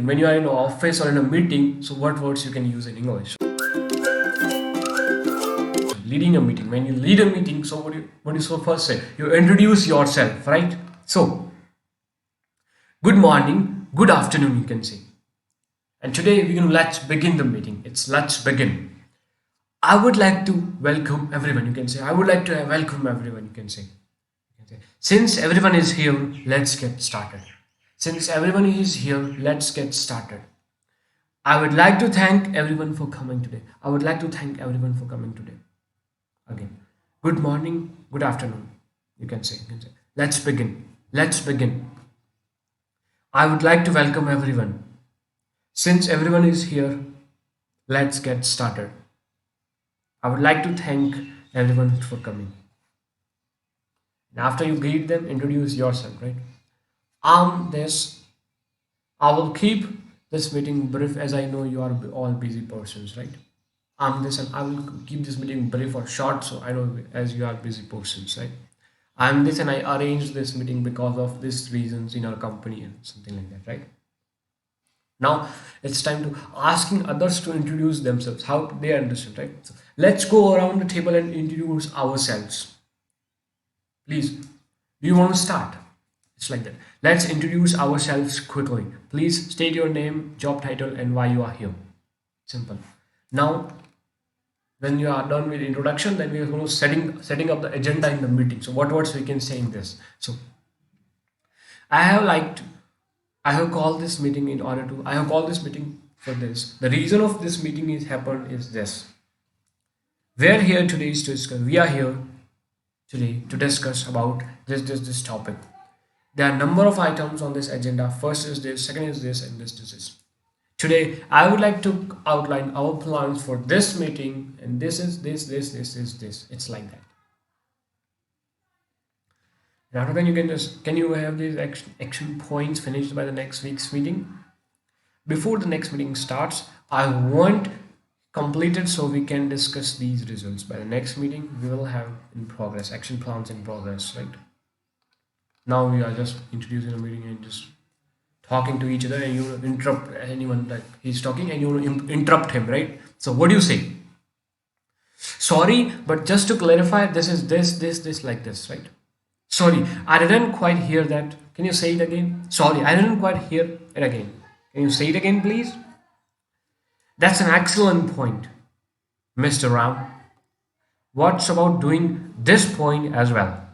When you are in an office or in a meeting, so what words you can use in English? Leading a meeting. When you lead a meeting, so what do you so first say? You introduce yourself, right? So good morning, good afternoon, you can say. And today we're gonna let's begin the meeting. It's let's begin. I would like to welcome everyone. You can say I would like to welcome everyone. You can say. Since everyone is here, let's get started. Since everyone is here, let's get started. I would like to thank everyone for coming today. I would like to thank everyone for coming today. Again, good morning, good afternoon. You can say. Let's begin. Let's begin. I would like to welcome everyone. Since everyone is here, let's get started. I would like to thank everyone for coming. And after you greet them, introduce yourself, right? This. I will keep this meeting brief as I know you are all busy persons, right? This and I will keep this meeting brief or short so I know as you are busy persons, right? I'm this and I arranged this meeting because of these reasons in our company and something like that, right? Now it's time to asking others to introduce themselves, how they understand, right? So let's go around the table and introduce ourselves. Please, do you want to start? It's like that. Let's introduce ourselves quickly. Please state your name, job title, and why you are here. Simple. Now, when you are done with introduction, then we are going to setting up the agenda in the meeting. So what words we can say in this? So I have liked I have called this meeting in order to I have called this meeting for this. The reason of this meeting is happened is this. We are here today to discuss. We are here today to discuss about this topic. There are a number of items on this agenda. First is this, second is this, and this is. Today, I would like to outline our plans for this meeting, and this is this. It's like that. And after that, you can you have these action points finished by the next week's meeting? Before the next meeting starts, I want completed so we can discuss these results. By the next meeting, we will have in progress action plans in progress, right? Now we are just introducing a meeting and just talking to each other, and you interrupt anyone like he's talking, and you interrupt him, right? So what do you say? Sorry, but just to clarify, this is this like this, right? Sorry, I didn't quite hear that. Can you say it again? Sorry, I didn't quite hear it again. Can you say it again, please? That's an excellent point, Mr. Ram. What's about doing this point as well?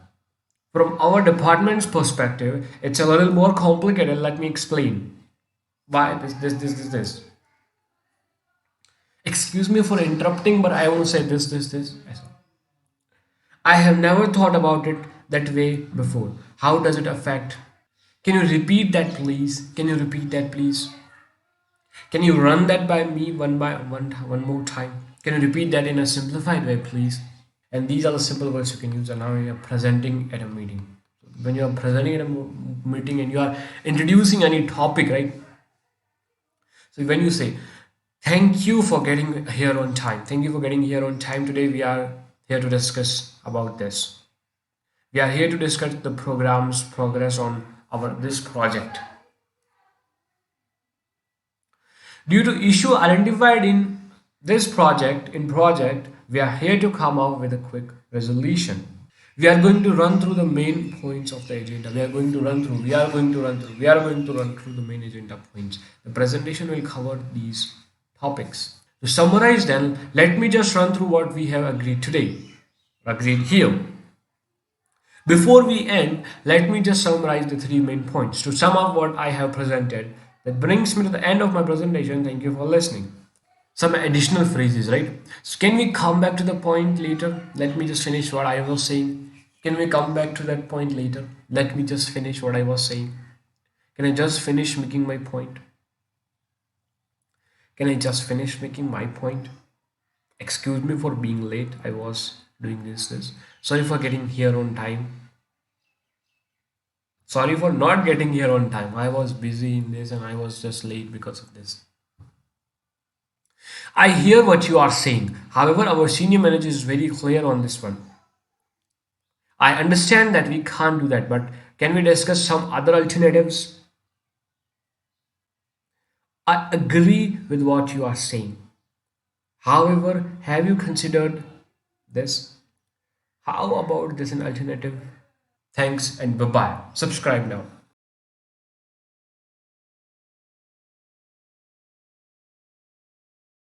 From our department's perspective, it's a little more complicated. Let me explain. Why this. Excuse me for interrupting, but I want to say this. I have never thought about it that way before. How does it affect? Can you repeat that, please? Can you repeat that, please? Can you run that by me one more time? Can you repeat that in a simplified way, please? And these are the simple words you can use. And now you're presenting at a meeting. When you're presenting at a meeting and you are introducing any topic, right? So when you say, thank you for getting here on time. Thank you for getting here on time. Today we are here to discuss about this. We are here to discuss the program's progress on our this project. Due to issue identified in this project, we are here to come up with a quick resolution. We are going to run through the main points of the agenda. We are going to run through the main agenda points. The presentation will cover these topics. To summarize then, let me just run through what we have agreed today. Agreed here. Before we end, let me just summarize the three main points. To sum up what I have presented, that brings me to the end of my presentation. Thank you for listening. Some additional phrases, right? So can we come back to the point later? Let me just finish what I was saying. Can we come back to that point later? Let me just finish what I was saying. Can I just finish making my point? Can I just finish making my point? Excuse me for being late. I was doing this. Sorry for getting here on time. Sorry for not getting here on time. I was busy in this and I was just late because of this. I hear what you are saying. However, our senior manager is very clear on this one. I understand that we can't do that, but can we discuss some other alternatives? I agree with what you are saying. However, have you considered this? How about this an alternative? Thanks and bye bye. Subscribe now.